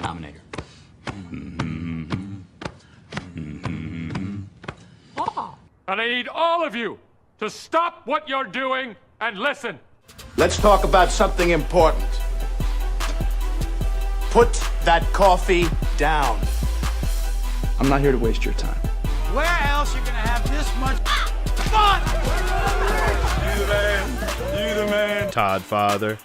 denominator. And I need all of you to stop what you're doing and listen. Let's talk about something important. Put that coffee down. I'm not here to waste your time. Where else you gonna have this much fun? You the man. You the man. Todd Father.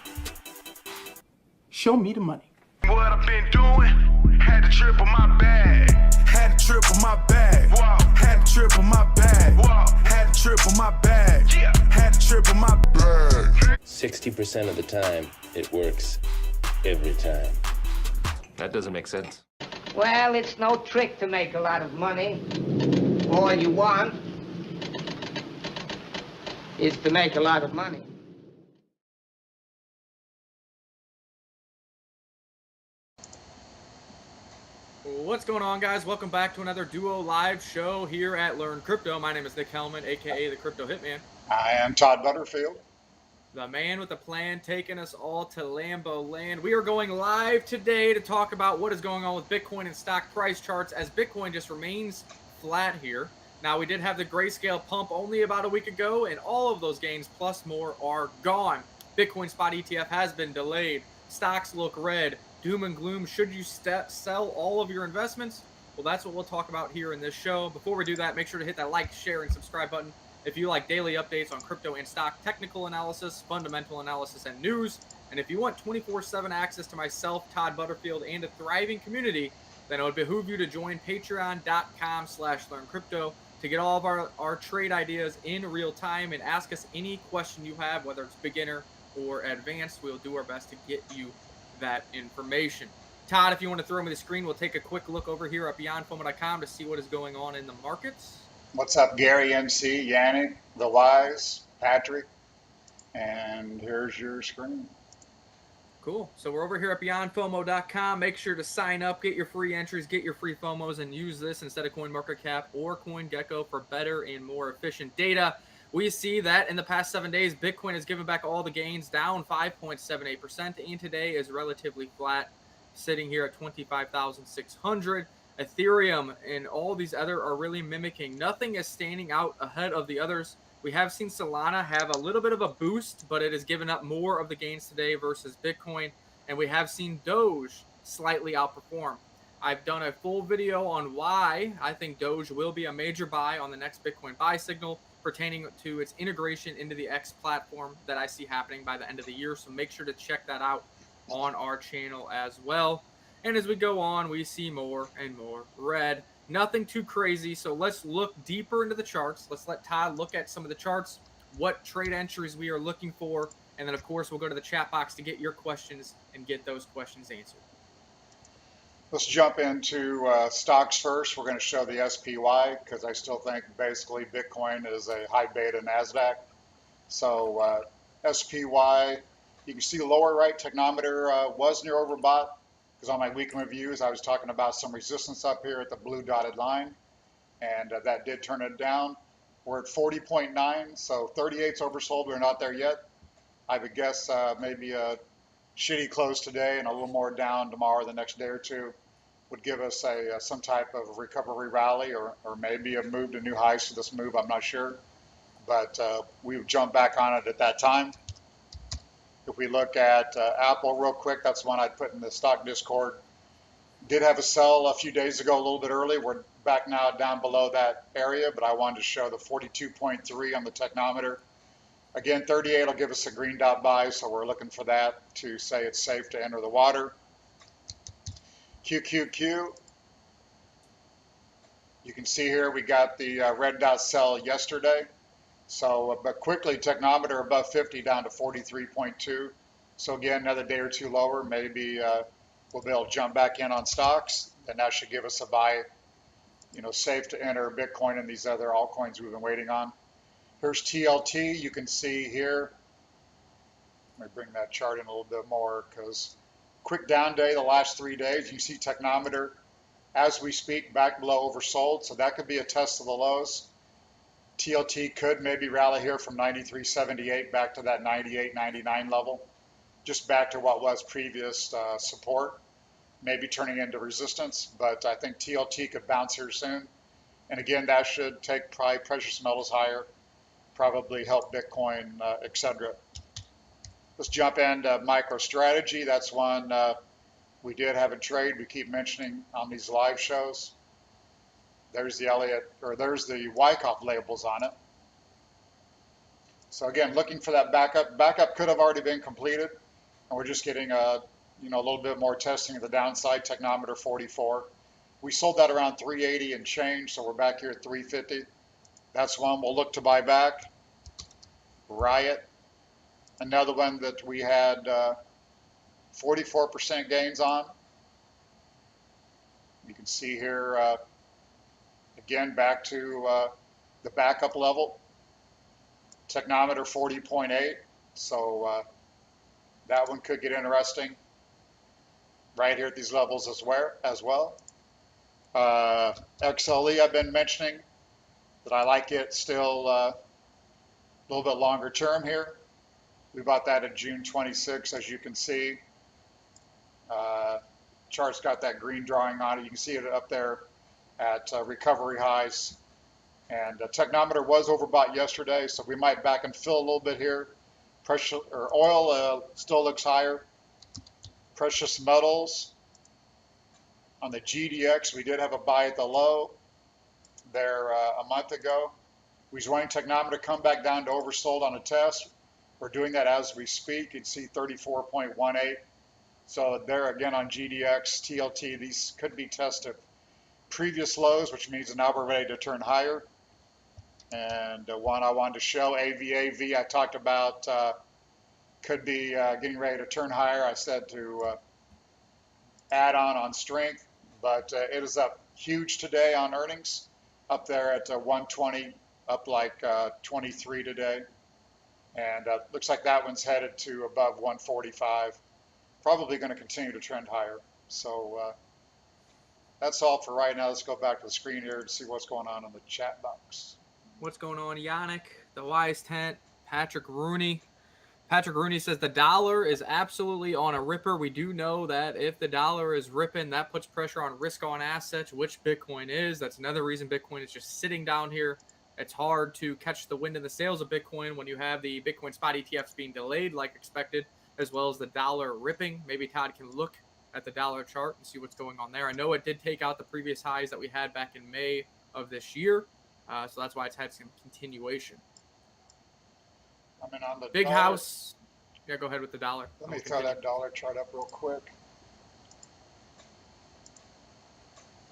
Show me the money. What I've been doing, had to triple my bag. Had to triple my bag. Wow. Had to triple my bag. Wow. Had to triple my bag. Yeah. Had to triple my bag. 60% of the time, it works every time. That doesn't make sense. Well, it's no trick to make a lot of money. All you want is to make a lot of money. What's going on, guys? Welcome back to another Duo Live show here at Learn Crypto. My name is Nick Hellman, aka the Crypto Hitman. I am Todd Butterfield. The man with the plan, taking us all to Lambo land. We are going live today to talk about what is going on with Bitcoin and stock price charts as Bitcoin just remains flat here. Now, we did have the grayscale pump only about a week ago, and all of those gains plus more are gone. Bitcoin spot ETF has been delayed. Stocks look red. Doom and gloom. Should you sell all of your investments? Well, that's what we'll talk about here in this show. Before we do that, make sure to hit that like, share, and subscribe button if you like daily updates on crypto and stock technical analysis, fundamental analysis, and news. And if you want 24/7 access to myself, Todd Butterfield, and a thriving community, then it would behoove you to join patreon.com/learncrypto to get all of our trade ideas in real time and ask us any question you have, whether it's beginner or advanced. We'll do our best to get you that information. Todd, if you want to throw me the screen, we'll take a quick look over here at beyondfomo.com to see what is going on in the markets. What's up, Gary, MC, Yannick, The Wise, Patrick, and here's your screen. Cool. So we're over here at beyondfomo.com. Make sure to sign up, get your free entries, get your free FOMOs, and use this instead of CoinMarketCap or CoinGecko for better and more efficient data. We see that in the past 7 days, Bitcoin has given back all the gains, down 5.78%, and today is relatively flat, sitting here at 25,600. Ethereum and all these other are really mimicking. Nothing is standing out ahead of the others. We have seen Solana have a little bit of a boost, but it has given up more of the gains today versus Bitcoin. And we have seen Doge slightly outperform. I've done a full video on why I think Doge will be a major buy on the next Bitcoin buy signal pertaining to its integration into the X platform that I see happening by the end of the year. So make sure to check that out on our channel as well. And as we go on, we see more and more red. Nothing too crazy. So let's look deeper into the charts. Let's let Todd look at some of the charts, what trade entries we are looking for. And then, of course, we'll go to the chat box to get your questions and get those questions answered. Let's jump into stocks first. We're going to show the SPY because I still think basically Bitcoin is a high beta NASDAQ. So SPY, you can see lower right technometer was near overbought. Because on my weekly reviews, I was talking about some resistance up here at the blue dotted line, and that did turn it down. We're at 40.9, so 38's oversold. We're not there yet. I would guess maybe a shitty close today and a little more down tomorrow, the next day or two, would give us some type of recovery rally or maybe a move to new highs for this move. I'm not sure, but we would jump back on it at that time. If we look at Apple real quick, that's one I'd put in the stock Discord. Did have a sell a few days ago, a little bit early. We're back now down below that area, but I wanted to show the 42.3 on the technometer. Again, 38 will give us a green dot buy, so we're looking for that to say it's safe to enter the water. QQQ. You can see here we got the red dot sell yesterday. So, but quickly, technometer above 50 down to 43.2. So again, another day or two lower, maybe we'll be able to jump back in on stocks. Then that should give us a buy, safe to enter Bitcoin and these other altcoins we've been waiting on. Here's TLT. You can see here. Let me bring that chart in a little bit more because quick down day the last 3 days. You see technometer as we speak back below oversold. So that could be a test of the lows. TLT could maybe rally here from 93.78 back to that 98.99 level, just back to what was previous support. maybe turning into resistance, but I think TLT could bounce here soon. And again, that should take probably precious metals higher, probably help Bitcoin, etc. Let's jump into MicroStrategy. That's one we did have a trade we keep mentioning on these live shows. There's the Elliott, or there's the Wyckoff labels on it. So again, looking for that backup. Backup could have already been completed, and we're just getting a little bit more testing of the downside. Technometer 44. We sold that around 380 and change, so we're back here at 350. That's one we'll look to buy back. RIOT, another one that we had 44% gains on. You can see here, again, back to the backup level. Technometer 40.8, so that one could get interesting right here at these levels as well. XLE I've been mentioning that I like it still a little bit longer term here. We bought that at June 26, as you can see. Chart's got that green drawing on it. You can see it up there at recovery highs. And Technometer was overbought yesterday, so we might back and fill a little bit here. Oil still looks higher. Precious metals on the GDX, we did have a buy at the low there a month ago. We was running Technometer come back down to oversold on a test. We're doing that as we speak. You can see 34.18. So there again on GDX, TLT, these could be tested previous lows, which means now we're ready to turn higher. And one I wanted to show, AVAV, I talked about could be getting ready to turn higher. I said to add on strength, but it is up huge today on earnings, up there at 120, up like 23 today. And looks like that one's headed to above 145. Probably going to continue to trend higher. So that's all for right now. Let's go back to the screen here and see what's going on in the chat box. What's going on, Yannick? The Wise Tent, Patrick Rooney. Patrick Rooney says the dollar is absolutely on a ripper. We do know that if the dollar is ripping, that puts pressure on risk on assets, which Bitcoin is. That's another reason Bitcoin is just sitting down here. It's hard to catch the wind in the sails of Bitcoin when you have the Bitcoin spot ETFs being delayed like expected, as well as the dollar ripping. Maybe Todd can look at the dollar chart and see what's going on there. I know it did take out the previous highs that we had back in May of this year. So that's why it's had some continuation. I mean, on the Big dollar, house. Yeah, go ahead with the dollar. Let me throw that dollar chart up real quick.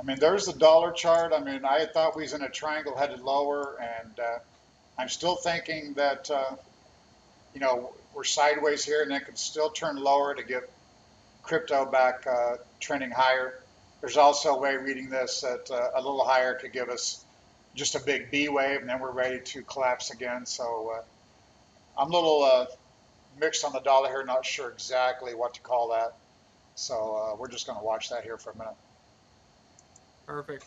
I mean, there's the dollar chart. I mean, I thought we was in a triangle headed lower, and I'm still thinking that, we're sideways here, and it could still turn lower to get crypto back trending higher. There's also a way reading this that a little higher could give us just a big B wave, and then we're ready to collapse again. So I'm a little mixed on the dollar here, not sure exactly what to call that. So we're just going to watch that here for a minute. Perfect.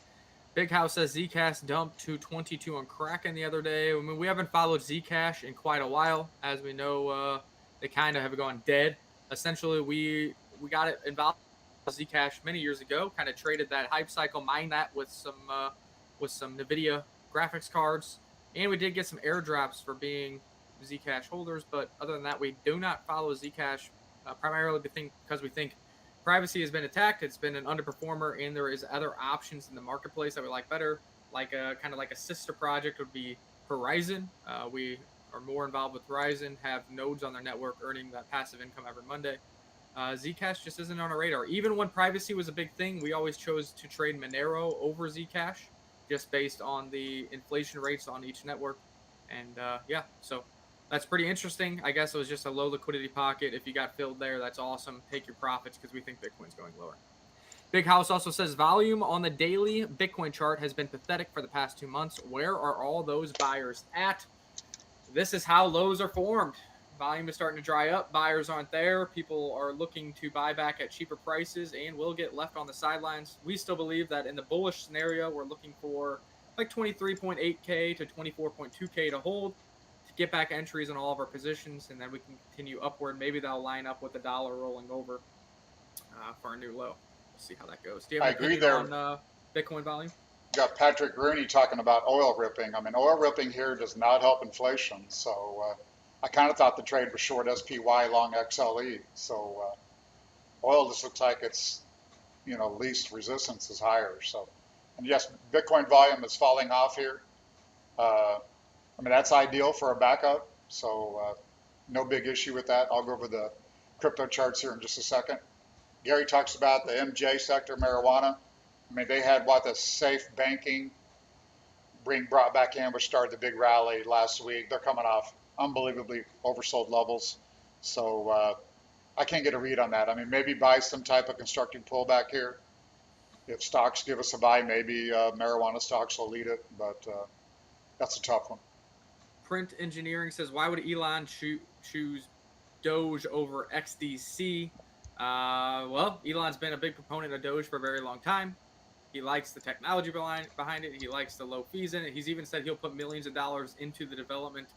Big House says Zcash dumped to 22 on Kraken the other day. I mean, we haven't followed Zcash in quite a while. As we know, they kind of have gone dead. Essentially, we got it involved with Zcash many years ago, kind of traded that hype cycle, mined that with some NVIDIA graphics cards. And we did get some airdrops for being Zcash holders. But other than that, we do not follow Zcash primarily because we think privacy has been attacked. It's been an underperformer, and there is other options in the marketplace that we like better, like kind of like a sister project would be Horizon. We are more involved with Horizon, have nodes on their network earning that passive income every Monday. Zcash just isn't on our radar. Even when privacy was a big thing, we always chose to trade Monero over Zcash, just based on the inflation rates on each network. And yeah, so that's pretty interesting. I guess it was just a low liquidity pocket. If you got filled there, that's awesome. Take your profits because we think Bitcoin's going lower. Big House also says volume on the daily Bitcoin chart has been pathetic for the past 2 months. Where are all those buyers at? This is how lows are formed. Volume is starting to dry up. Buyers aren't there. People are looking to buy back at cheaper prices and will get left on the sidelines. We still believe that in the bullish scenario, we're looking for like 23.8K to 24.2K to hold, to get back entries in all of our positions, and then we can continue upward. Maybe that'll line up with the dollar rolling over for a new low. see how that goes. Do you have I an agree opinion there. on Bitcoin volume? Got Patrick Rooney talking about oil ripping. I mean, oil ripping here does not help inflation. So I kind of thought the trade was short SPY, long XLE. So oil just looks like it's, least resistance is higher. So, and yes, Bitcoin volume is falling off here. I mean, that's ideal for a backup. So no big issue with that. I'll go over the crypto charts here in just a second. Gary talks about the MJ sector, marijuana. I mean, they had the safe banking brought back in, which started the big rally last week. They're coming off unbelievably oversold levels. So I can't get a read on that. I mean, maybe buy some type of constructive pullback here. If stocks give us a buy, maybe marijuana stocks will lead it, but that's a tough one. Print Engineering says, why would Elon choose Doge over XDC? Well, Elon's been a big proponent of Doge for a very long time. He likes the technology behind it. He likes the low fees in it. He's even said he'll put millions of dollars into the development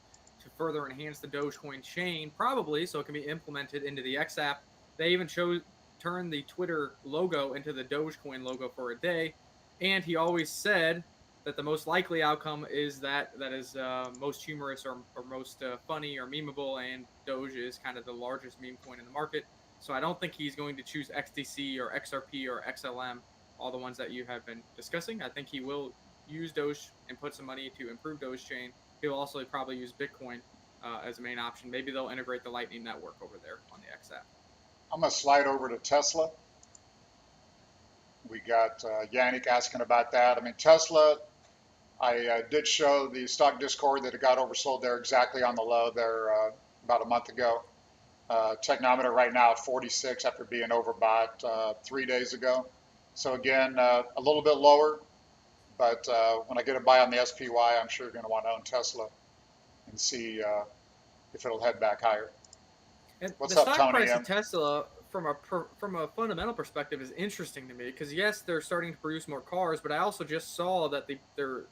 to further enhance the Dogecoin chain, probably so it can be implemented into the X app. They even turned the Twitter logo into the Dogecoin logo for a day. And he always said that the most likely outcome is that is most humorous or most funny or memeable, and Doge is kind of the largest meme coin in the market. So I don't think he's going to choose XDC or XRP or XLM, all the ones that you have been discussing. I think he will use Doge and put some money to improve Doge chain. He'll also probably use Bitcoin as a main option. Maybe they'll integrate the Lightning Network over there on the X app. I'm going to slide over to Tesla. We got Yannick asking about that. I mean, Tesla, I did show the stock Discord that it got oversold there exactly on the low there about a month ago. Technometer right now at 46 after being overbought 3 days ago. So again, a little bit lower, but when I get a buy on the SPY, I'm sure you're going to want to own Tesla and see if it'll head back higher. And What's the up, stock Tony? price of Tesla, from a fundamental perspective, is interesting to me because yes, they're starting to produce more cars, but I also just saw that the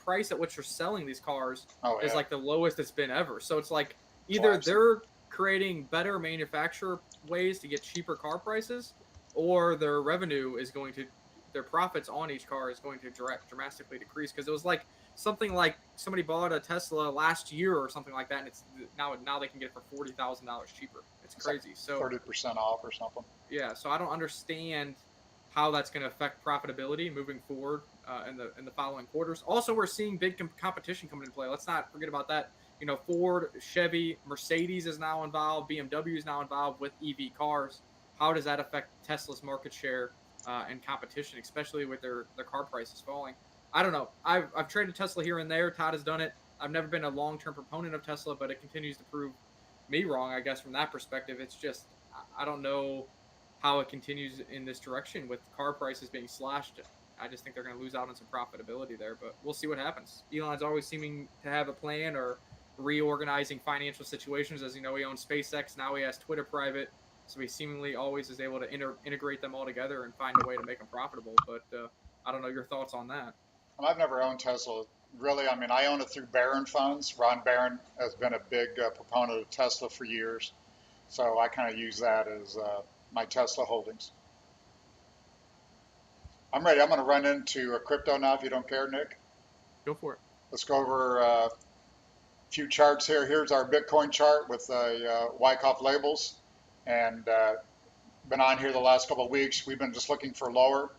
price at which they're selling these cars is like the lowest it's been ever. So it's like either they're creating better manufacturer ways to get cheaper car prices, or their revenue is going to, their profits on each car is going to dramatically decrease. Because it was like something like somebody bought a Tesla last year or something like that, and it's now they can get it for $40,000 cheaper. It's crazy. So 30% off or something. Yeah, so I don't understand how that's going to affect profitability moving forward in the following quarters. Also, we're seeing big competition coming into play. Let's not forget about that. You know, Ford, Chevy, Mercedes is now involved. BMW is now involved with EV cars. How does that affect Tesla's market share and competition, especially with their car prices falling? I don't know. I've traded Tesla here and there. Todd has done it. I've never been a long-term proponent of Tesla, but it continues to prove me wrong, I guess, from that perspective. It's just, I don't know how it continues in this direction with car prices being slashed. I just think they're going to lose out on some profitability there, but we'll see what happens. Elon's always seeming to have a plan or reorganizing financial situations. As you know, he owns SpaceX. Now he has Twitter private. So he seemingly always is able to integrate them all together and find a way to make them profitable. But I don't know your thoughts on that. Well, I've never owned Tesla. Really, I mean, I own it through Barron funds. Ron Barron has been a big proponent of Tesla for years. So I kind of use that as my Tesla holdings. I'm ready. I'm going to run into crypto now if you don't care, Nick. Go for it. Let's go over a few charts here. Here's our Bitcoin chart with the Wyckoff labels. And been on here the last couple of weeks. We've been just looking for lower.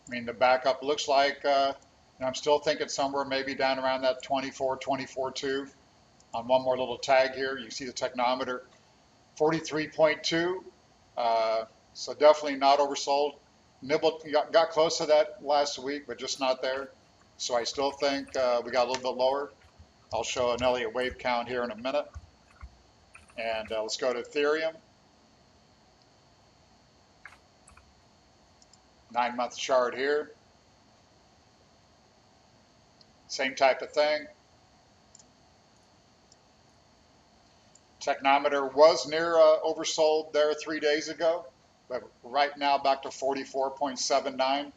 I mean, the backup looks like, I'm still thinking somewhere maybe down around that 24.2. On one more little tag here, you see the technometer, 43.2. So definitely not oversold. Nibbled, got close to that last week, but just not there. So I still think we got a little bit lower. I'll show an Elliott wave count here in a minute. And let's go to Ethereum. 9-month chart here. Same type of thing. Technometer was near oversold there 3 days ago, but right now back to 44.79. Kind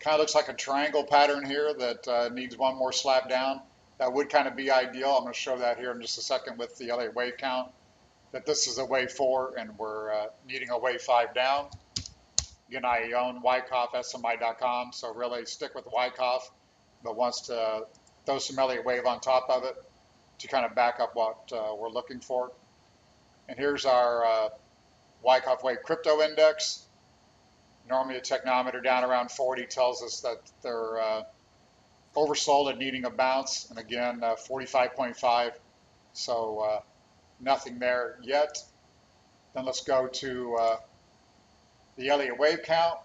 of looks like a triangle pattern here that needs one more slap down. That would kind of be ideal. I'm going to show that here in just a second with the Elliott wave count, that this is a wave 4 and we're needing a wave 5 down. Again, I own Wyckoff, SMI.com, so really stick with Wyckoff, but wants to throw some Elliott wave on top of it to kind of back up what we're looking for. And here's our Wyckoff wave crypto index. Normally a technometer down around 40 tells us that they're oversold and needing a bounce. And again, 45.5, so nothing there yet. Then let's go to the Elliott wave count.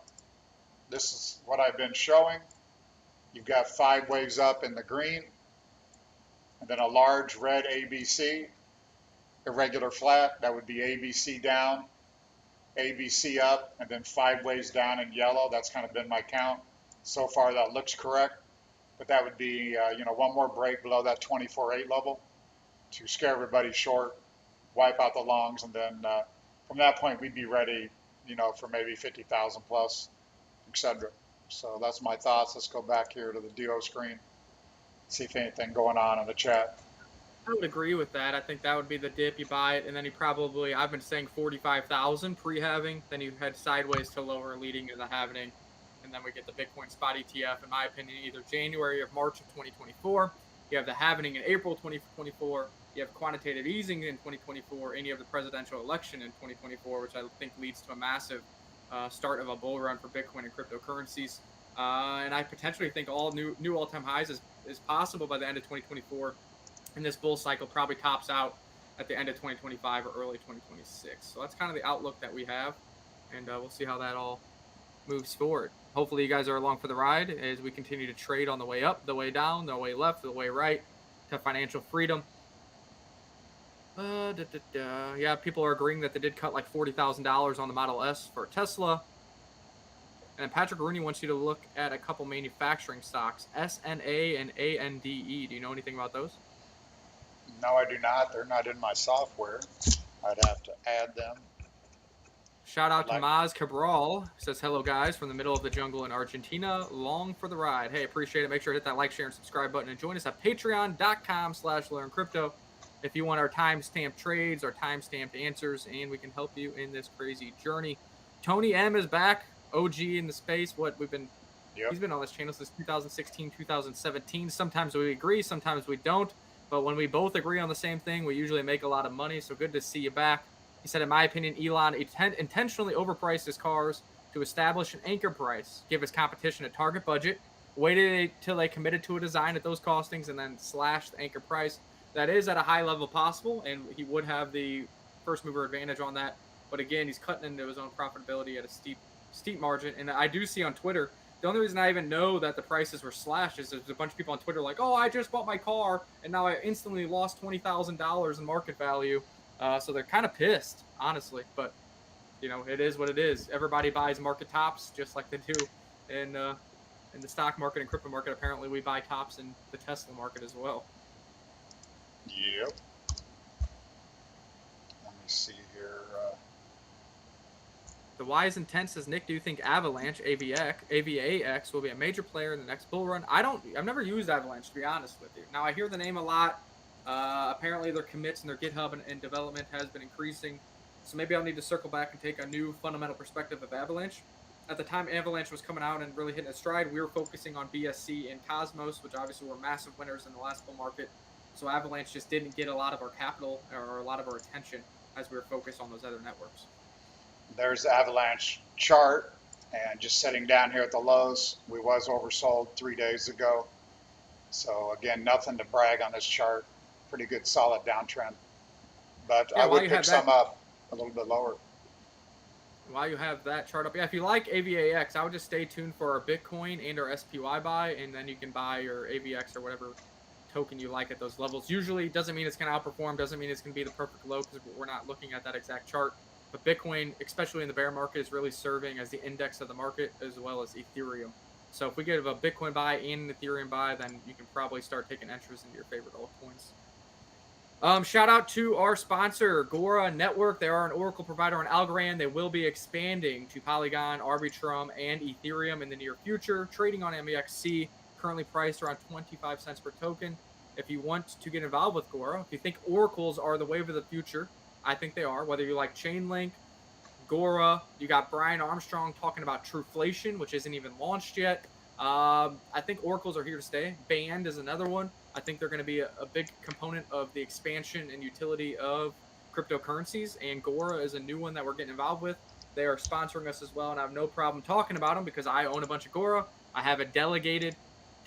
This is what I've been showing. You've got 5 waves up in the green, and then a large red ABC, irregular flat, that would be ABC down, ABC up, and then 5 waves down in yellow. That's kind of been my count. So far that looks correct, but that would be, one more break below that 24.8 level to scare everybody short, wipe out the longs, and then from that point we'd be ready, for maybe 50,000 plus, etc. So that's my thoughts. Let's go back here to the Duo screen, see if anything going on in the chat. I would agree with that. I think that would be the dip. You buy it, and then you probably, I've been saying 45,000 pre-halving. Then you head sideways to lower leading to the halving. And then we get the Bitcoin spot ETF, in my opinion, either January or March of 2024. You have the halving in April 2024. You have quantitative easing in 2024, and you have the presidential election in 2024, which I think leads to a massive start of a bull run for Bitcoin and cryptocurrencies. And I potentially think all new all-time highs is possible by the end of 2024. And this bull cycle probably tops out at the end of 2025 or early 2026. So that's kind of the outlook that we have, and we'll see how that all moves forward. Hopefully you guys are along for the ride as we continue to trade on the way up, the way down, the way left, the way right to financial freedom. Yeah, people are agreeing that they did cut like $40,000 on the Model S for Tesla. And Patrick Rooney wants you to look at a couple manufacturing stocks, SNA and ANDE. Do you know anything about those? No, I do not. They're not in my software. I'd have to add them. Shout out to Maz Cabral. Says, hello, guys, from the middle of the jungle in Argentina. Long for the ride. Hey, appreciate it. Make sure to hit that like, share, and subscribe button. And join us at patreon.com/learncrypto if you want our time-stamped trades, our time-stamped answers, and we can help you in this crazy journey. Tony M is back. OG in the space. He's been on this channel since 2016, 2017. Sometimes we agree, sometimes we don't. But when we both agree on the same thing, we usually make a lot of money. So good to see you back. He said, in my opinion, Elon intentionally overpriced his cars to establish an anchor price, give his competition a target budget, waited till they committed to a design at those costings, and then slashed the anchor price. That is at a high level possible, and he would have the first mover advantage on that. But again, he's cutting into his own profitability at a steep margin. And I do see on Twitter, the only reason I even know that the prices were slashed is there's a bunch of people on Twitter like, oh, I just bought my car, and now I instantly lost $20,000 in market value. So they're kind of pissed, honestly. But, it is what it is. Everybody buys market tops just like they do in the stock market and crypto market. Apparently, we buy tops in the Tesla market as well. Yep. Let me see here. The Wise Intent says, Nick, do you think Avalanche, AVAX, will be a major player in the next bull run? I've never used Avalanche, to be honest with you. Now, I hear the name a lot. Apparently, their commits and their GitHub and development has been increasing. So maybe I'll need to circle back and take a new fundamental perspective of Avalanche. At the time Avalanche was coming out and really hitting its stride, we were focusing on BSC and Cosmos, which obviously were massive winners in the last bull market. So Avalanche just didn't get a lot of our capital or a lot of our attention as we were focused on those other networks. There's the Avalanche chart, and just sitting down here at the lows, we was oversold 3 days ago. So again, nothing to brag on this chart. Pretty good, solid downtrend. But yeah, I would pick some up a little bit lower. While you have that chart up, yeah, if you like AVAX, I would just stay tuned for our Bitcoin and our SPY buy, and then you can buy your AVX or whatever token you like at those levels. Usually doesn't mean it's going to outperform, doesn't mean it's going to be the perfect low because we're not looking at that exact chart. But Bitcoin, especially in the bear market, is really serving as the index of the market as well as Ethereum. So if we get a Bitcoin buy and an Ethereum buy, then you can probably start taking entries into your favorite altcoins. Shout out to our sponsor, Gora Network. They are an Oracle provider on Algorand. They will be expanding to Polygon, Arbitrum, and Ethereum in the near future. Trading on MEXC, currently priced around 25 cents per token. If you want to get involved with Gora, if you think oracles are the wave of the future, I think they are. Whether you like Chainlink, Agora. You got Brian Armstrong talking about Truflation, which isn't even launched yet. I think oracles are here to stay. Band is another one. I think they're going to be a big component of the expansion and utility of cryptocurrencies. And Agora is a new one that we're getting involved with. They are sponsoring us as well, and I have no problem talking about them because I own a bunch of Agora. I have it delegated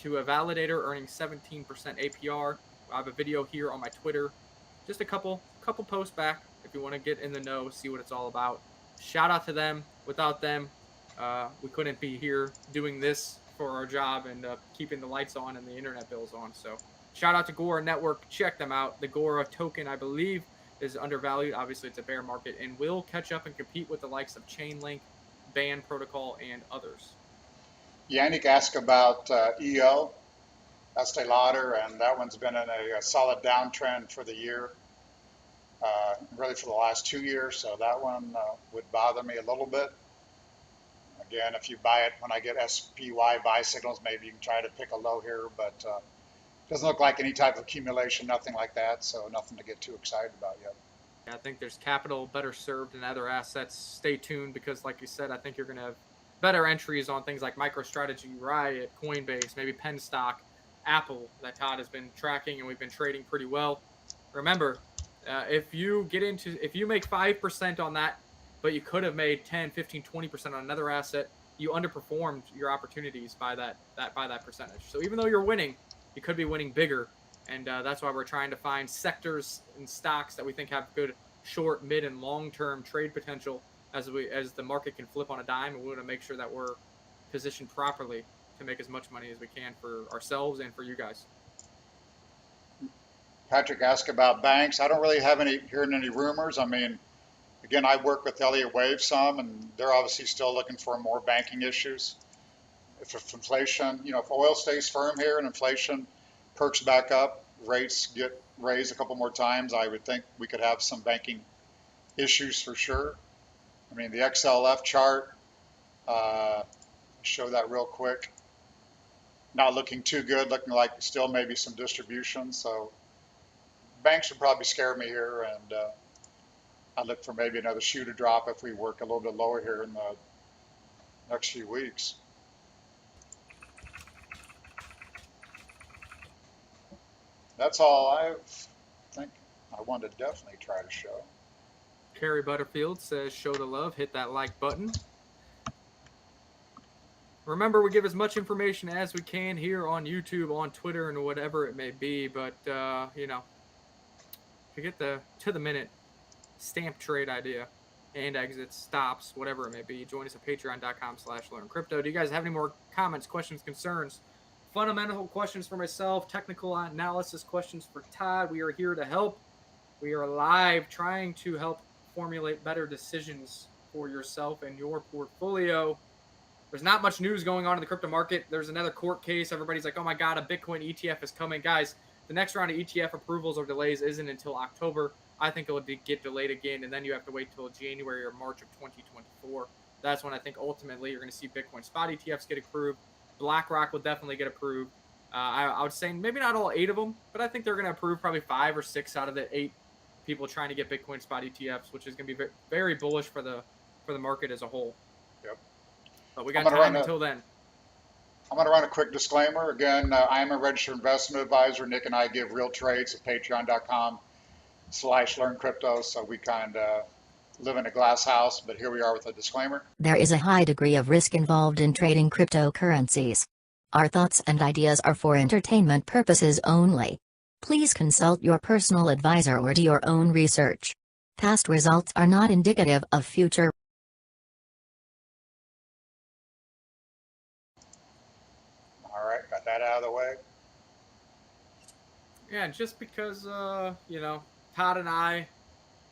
to a validator earning 17% APR. I have a video here on my Twitter, just a couple posts back if you want to get in the know, see what it's all about. Shout out to them. Without them, we couldn't be here doing this for our job and keeping the lights on and the internet bills on. So shout out to Agora Network. Check them out. The Agora token, I believe, is undervalued. Obviously, it's a bear market and will catch up and compete with the likes of Chainlink, Band Protocol, and others. Yannick asked about EO, Estee Lauder, and that one's been in a solid downtrend for the year, really for the last 2 years. So that one would bother me a little bit. Again, if you buy it when I get SPY buy signals, maybe you can try to pick a low here, but doesn't look like any type of accumulation, nothing like that. So nothing to get too excited about yet. Yeah, I think there's capital better served in other assets. Stay tuned because, like you said, I think you're going to have better entries on things like MicroStrategy, Riot, Coinbase, maybe Penstock, Apple that Todd has been tracking and we've been trading pretty well. Remember, if you make 5% on that, but you could have made 10, 15, 20% on another asset, you underperformed your opportunities by that percentage. So even though you're winning, you could be winning bigger, and that's why we're trying to find sectors and stocks that we think have good short, mid, and long-term trade potential as the market can flip on a dime, and we want to make sure that we're positioned properly to make as much money as we can for ourselves and for you guys. Patrick asked about banks. I don't really have hearing any rumors. I mean, again, I work with Elliott Wave some, and they're obviously still looking for more banking issues. If inflation, if oil stays firm here and inflation perks back up, rates get raised a couple more times, I would think we could have some banking issues for sure. I mean, the XLF chart, show that real quick. Not looking too good, looking like still maybe some distribution. So banks would probably scare me here, and I'd look for maybe another shoe to drop if we work a little bit lower here in the next few weeks. That's all I think I wanted to definitely try to show. Carrie Butterfield says, show the love, hit that like button. Remember, we give as much information as we can here on YouTube, on Twitter, and whatever it may be. But, to get the to-the-minute stamp trade idea and exits, stops, whatever it may be, join us at patreon.com/learncrypto. Do you guys have any more comments, questions, concerns, fundamental questions for myself, technical analysis questions for Todd? We are here to help. We are live trying to help formulate better decisions for yourself and your portfolio. There's not much news going on in the crypto market. There's another court case. Everybody's like, oh my God, a Bitcoin ETF is coming. Guys, the next round of ETF approvals or delays isn't until October. I think it will get delayed again, and then you have to wait till January or March of 2024. That's when I think ultimately you're going to see Bitcoin spot ETFs get approved. BlackRock will definitely get approved. I would say maybe not all 8 of them, but I think they're going to approve probably 5 or 6 out of the 8 people trying to get Bitcoin spot ETFs, which is going to be very bullish for the market as a whole. Yep. But we got time until then. I'm going to run a quick disclaimer. Again, I am a registered investment advisor. Nick and I give real trades at patreon.com/learncrypto. So we kind of live in a glass house, but here we are with a disclaimer. There is a high degree of risk involved in trading cryptocurrencies. Our thoughts and ideas are for entertainment purposes only. Please consult your personal advisor or do your own research. Past results are not indicative of future. All right, got that out of the way. Yeah, just because, Todd and I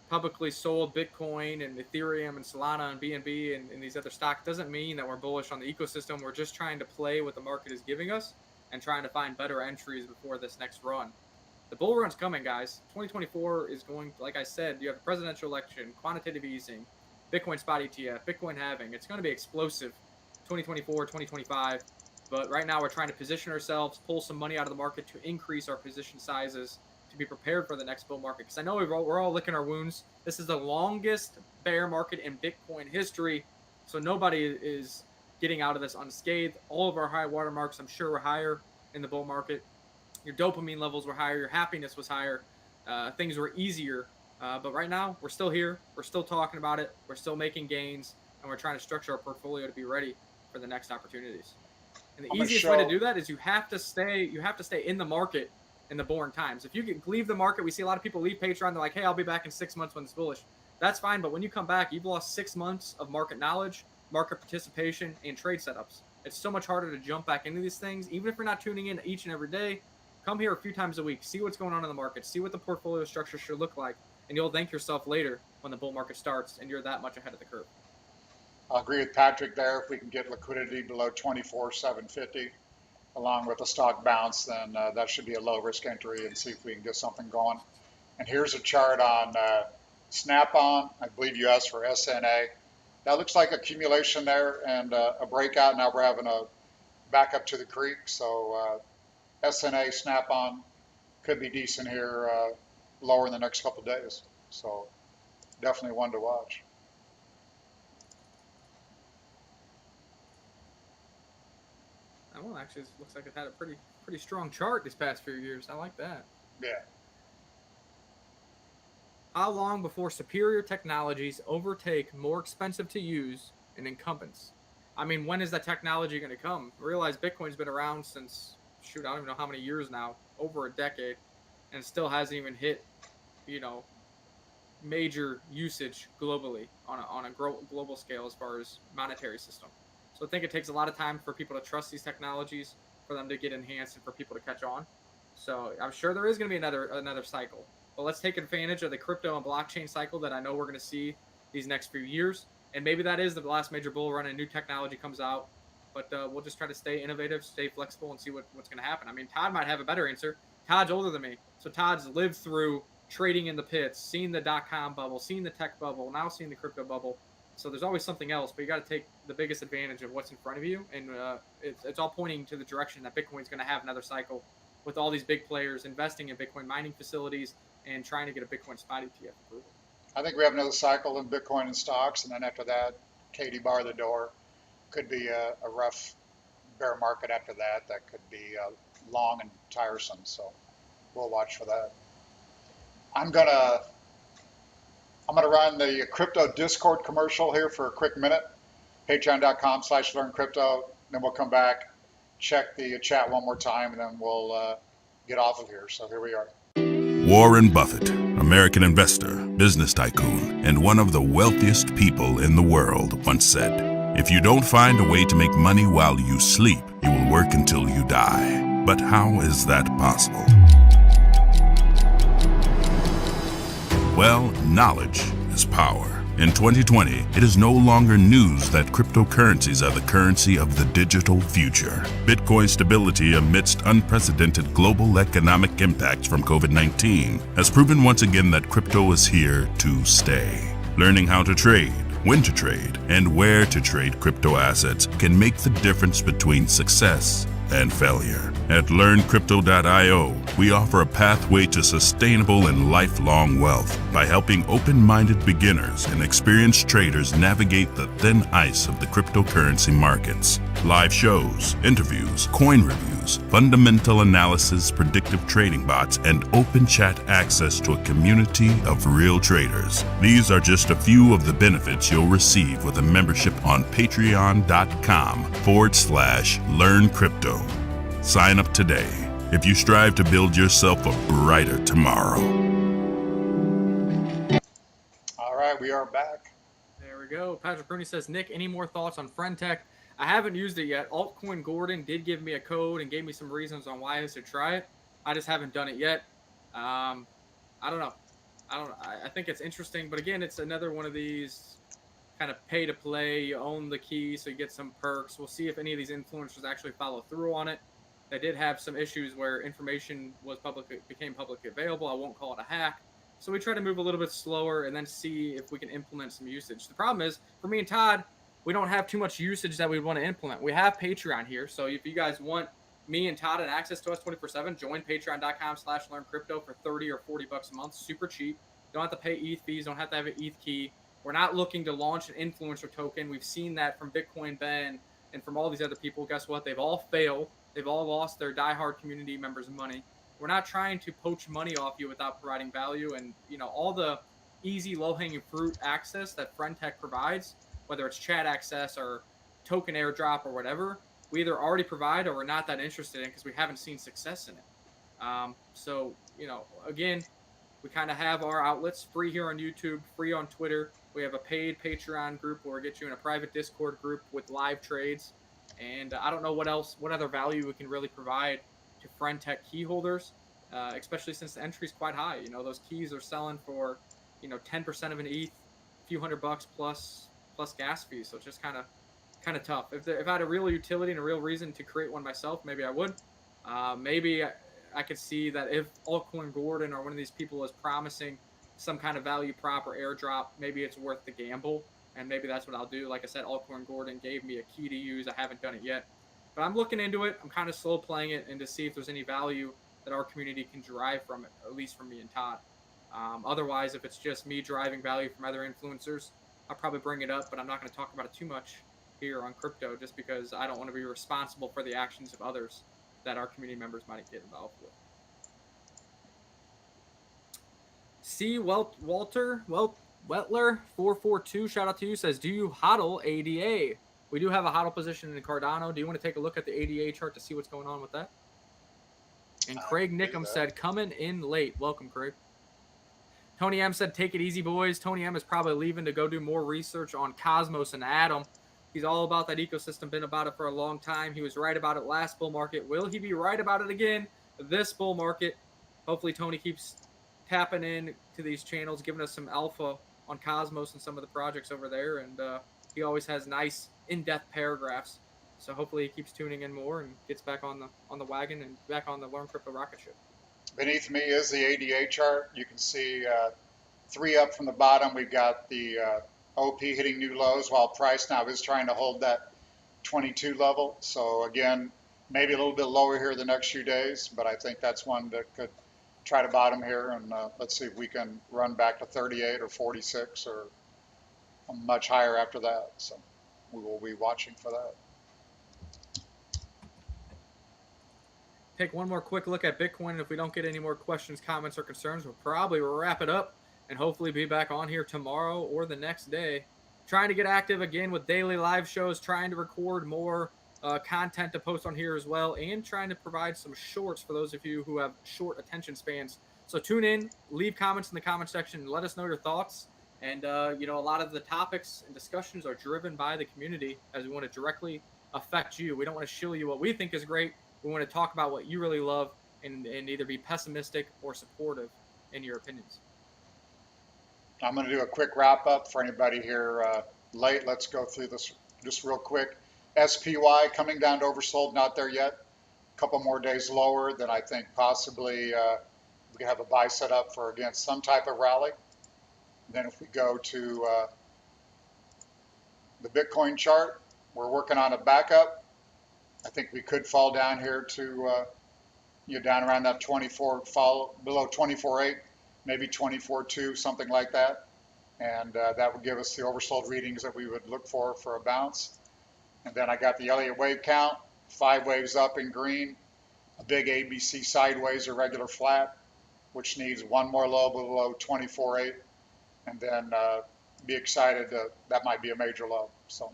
publicly sold Bitcoin and Ethereum and Solana and BNB and these other stocks doesn't mean that we're bullish on the ecosystem. We're just trying to play what the market is giving us and trying to find better entries before this next run. The bull run's coming, guys. 2024 is going, like I said, you have a presidential election, quantitative easing, Bitcoin spot ETF, Bitcoin halving. It's going to be explosive 2024, 2025. But right now we're trying to position ourselves, pull some money out of the market to increase our position sizes to be prepared for the next bull market. Because I know we're all licking our wounds. This is the longest bear market in Bitcoin history, so nobody is getting out of this unscathed. All of our high watermarks, I'm sure, were higher in the bull market. Your dopamine levels were higher. Your happiness was higher. Things were easier. But right now, we're still here. We're still talking about it. We're still making gains, and we're trying to structure our portfolio to be ready for the next opportunities. And the easiest way to do that is you have to stay in the market in the boring times. If you leave the market, we see a lot of people leave Patreon. They're like, hey, I'll be back in 6 months when it's bullish. That's fine. But when you come back, you've lost 6 months of market knowledge, market participation, and trade setups. It's so much harder to jump back into these things. Even if you're not tuning in each and every day, come here a few times a week. See what's going on in the market. See what the portfolio structure should look like. And you'll thank yourself later when the bull market starts and you're that much ahead of the curve. I'll agree with Patrick there. If we can get liquidity below 24,750 along with a stock bounce, then that should be a low risk entry and see if we can get something going. And here's a chart on Snap-on. I believe you asked for SNA. That looks like accumulation there and a breakout. Now we're having a back up to the creek. So SNA, Snap-on could be decent here, lower in the next couple of days. So definitely one to watch. That one actually looks like it had a pretty strong chart these past few years. I like that. Yeah. How long before superior technologies overtake more expensive to use and incumbents? I mean, when is that technology going to come? I realize Bitcoin's been around since, shoot, I don't even know how many years now, over a decade, and it still hasn't even hit, major usage globally on a global scale as far as monetary system. So I think it takes a lot of time for people to trust these technologies, for them to get enhanced, and for people to catch on. So I'm sure there is going to be another cycle. But let's take advantage of the crypto and blockchain cycle that I know we're going to see these next few years. And maybe that is the last major bull run and new technology comes out. But we'll just try to stay innovative, stay flexible, and see what's going to happen. I mean, Todd might have a better answer. Todd's older than me. So Todd's lived through trading in the pits, seen the .com bubble, seen the tech bubble, now seen the crypto bubble. So there's always something else, but you got to take the biggest advantage of what's in front of you. And it's all pointing to the direction that Bitcoin's going to have another cycle with all these big players investing in Bitcoin mining facilities and trying to get a Bitcoin spot ETF approval. I think we have another cycle in Bitcoin and stocks, and then after that, Katie bar the door. Could be a rough bear market after that. That could be long and tiresome. So we'll watch for that. I'm gonna run the crypto Discord commercial here for a quick minute. Patreon.com/learncrypto. Then we'll come back, check the chat one more time, and then we'll get off of here. So here we are. Warren Buffett, American investor, business tycoon, and one of the wealthiest people in the world, once said, "If you don't find a way to make money while you sleep, you will work until you die." But how is that possible? Well, knowledge is power. In 2020, it is no longer news that cryptocurrencies are the currency of the digital future. Bitcoin's stability amidst unprecedented global economic impacts from COVID-19 has proven once again that crypto is here to stay. Learning how to trade, when to trade, and where to trade crypto assets can make the difference between success and failure. At LearnCrypto.io, we offer a pathway to sustainable and lifelong wealth by helping open-minded beginners and experienced traders navigate the thin ice of the cryptocurrency markets. Live shows, interviews, coin reviews, fundamental analysis, predictive trading bots, and open chat access to a community of real traders. These are just a few of the benefits you'll receive with a membership on patreon.com/learncrypto. Sign up today if you strive to build yourself a brighter tomorrow. All right, we are back. There we go. Patrick Rooney says, Nick, any more thoughts on Friendtech? I haven't used it yet. Altcoin Gordon did give me a code and gave me some reasons on why I should try it. I just haven't done it yet. I don't know. I think it's interesting, but again, it's another one of these kind of pay to play. You own the key, so you get some perks. We'll see if any of these influencers actually follow through on it. They did have some issues where information became publicly available. I won't call it a hack. So we try to move a little bit slower and then see if we can implement some usage. The problem is, for me and Todd, we don't have too much usage that we want to implement. We have Patreon here, so if you guys want me and Todd and access to us 24/7, join patreon.com/learncrypto for 30 or 40 bucks a month. Super cheap. Don't have to pay ETH fees. Don't have to have an ETH key. We're not looking to launch an influencer token. We've seen that from Bitcoin Ben and from all these other people. Guess what? They've all failed. They've all lost their diehard community members' money. We're not trying to poach money off you without providing value. And, you know, all the easy low-hanging fruit access that FriendTech provides, whether it's chat access or token airdrop or whatever, we either already provide or we're not that interested in because we haven't seen success in it. So, you know, again, we kind of have our outlets free here on YouTube, free on Twitter. We have a paid Patreon group where we get you in a private Discord group with live trades. And I don't know what other value we can really provide to FriendTech key holders, especially since the entry is quite high. You know, those keys are selling for, you know, 10% of an ETH, a few $100 plus gas fees. So it's just kind of tough. If I had a real utility and a real reason to create one myself, maybe I would. Maybe I could see that if Altcoin Gordon or one of these people is promising some kind of value prop or airdrop, maybe it's worth the gamble, and maybe that's what I'll do. Like I said, Altcoin Gordon gave me a key to use. I haven't done it yet, but I'm looking into it. I'm kind of slow playing it and to see if there's any value that our community can derive from it, at least from me and Todd. Otherwise, if it's just me deriving value from other influencers, I'll probably bring it up, but I'm not going to talk about it too much here on crypto just because I don't want to be responsible for the actions of others that our community members might get involved with. C. Wetler 442, shout out to you, says, do you hodl ADA? We do have a hodl position in Cardano. Do you want to take a look at the ADA chart to see what's going on with that? And Craig Nickham said, coming in late. Welcome, Craig. Tony M said, take it easy, boys. Tony M is probably leaving to go do more research on Cosmos and Atom. He's all about that ecosystem, been about it for a long time. He was right about it last bull market. Will he be right about it again this bull market? Hopefully Tony keeps tapping in to these channels, giving us some alpha on Cosmos and some of the projects over there. And he always has nice in-depth paragraphs. So hopefully he keeps tuning in more and gets back on the wagon and back on the Learn Crypto rocket ship. Beneath me is the ADA chart. You can see 3 up from the bottom. We've got the OP hitting new lows while price now is trying to hold that 22 level. So again, maybe a little bit lower here the next few days, but I think that's one that could try to bottom here. And let's see if we can run back to 38 or 46 or much higher after that. So we will be watching for that. Take one more quick look at Bitcoin, and if we don't get any more questions, comments, or concerns, we'll probably wrap it up and hopefully be back on here tomorrow or the next day. Trying to get active again with daily live shows, trying to record more content to post on here as well, and trying to provide some shorts for those of you who have short attention spans. So tune in, leave comments in the comment section, and let us know your thoughts. And, you know, a lot of the topics and discussions are driven by the community as we want to directly affect you. We don't want to shill you what we think is great. We want to talk about what you really love and either be pessimistic or supportive in your opinions. I'm going to do a quick wrap up for anybody here late. Let's go through this just real quick. SPY coming down to oversold, not there yet. A couple more days lower than I think possibly we can have a buy set up for, again, some type of rally. Then if we go to the Bitcoin chart, we're working on a backup. I think we could fall down here to, down around that 24, fall below 24.8, maybe 24.2, something like that. And that would give us the oversold readings that we would look for a bounce. And then I got the Elliott wave count, 5 waves up in green, a big ABC sideways or regular flat, which needs one more low below 24.8. And then be excited that might be a major low. So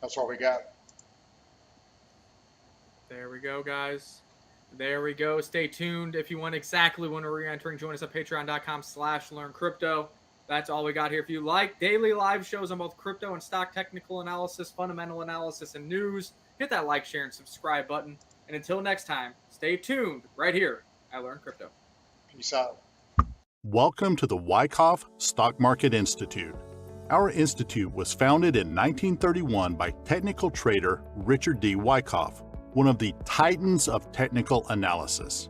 that's what we got. There we go, guys. There we go. Stay tuned. If you want exactly when we're re-entering, join us at patreon.com/learncrypto. That's all we got here. If you like daily live shows on both crypto and stock technical analysis, fundamental analysis, and news, hit that like, share, and subscribe button. And until next time, stay tuned right here at Learn Crypto. Peace out. Welcome to the Wyckoff Stock Market Institute. Our institute was founded in 1931 by technical trader Richard D. Wyckoff, one of the titans of technical analysis.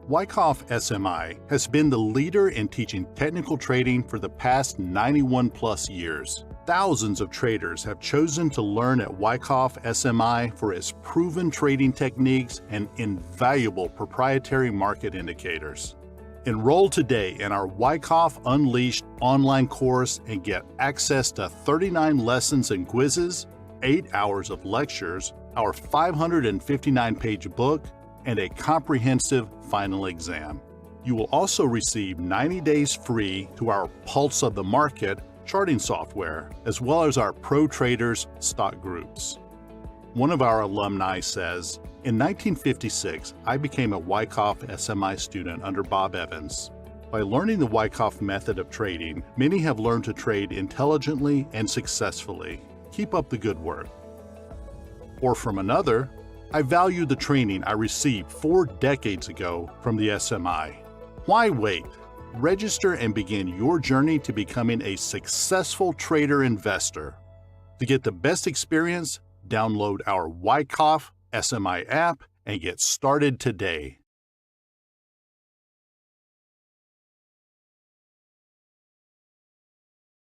Wyckoff SMI has been the leader in teaching technical trading for the past 91 plus years. Thousands of traders have chosen to learn at Wyckoff SMI for its proven trading techniques and invaluable proprietary market indicators. Enroll today in our Wyckoff Unleashed online course and get access to 39 lessons and quizzes, 8 hours of lectures, our 559-page book, and a comprehensive final exam. You will also receive 90 days free to our Pulse of the Market charting software, as well as our Pro Traders stock groups. One of our alumni says, "In 1956, I became a Wyckoff SMI student under Bob Evans. By learning the Wyckoff method of trading, many have learned to trade intelligently and successfully. Keep up the good work." Or from another, "I value the training I received 4 decades ago from the SMI. Why wait? Register and begin your journey to becoming a successful trader investor. To get the best experience, download our Wyckoff SMI app and get started today."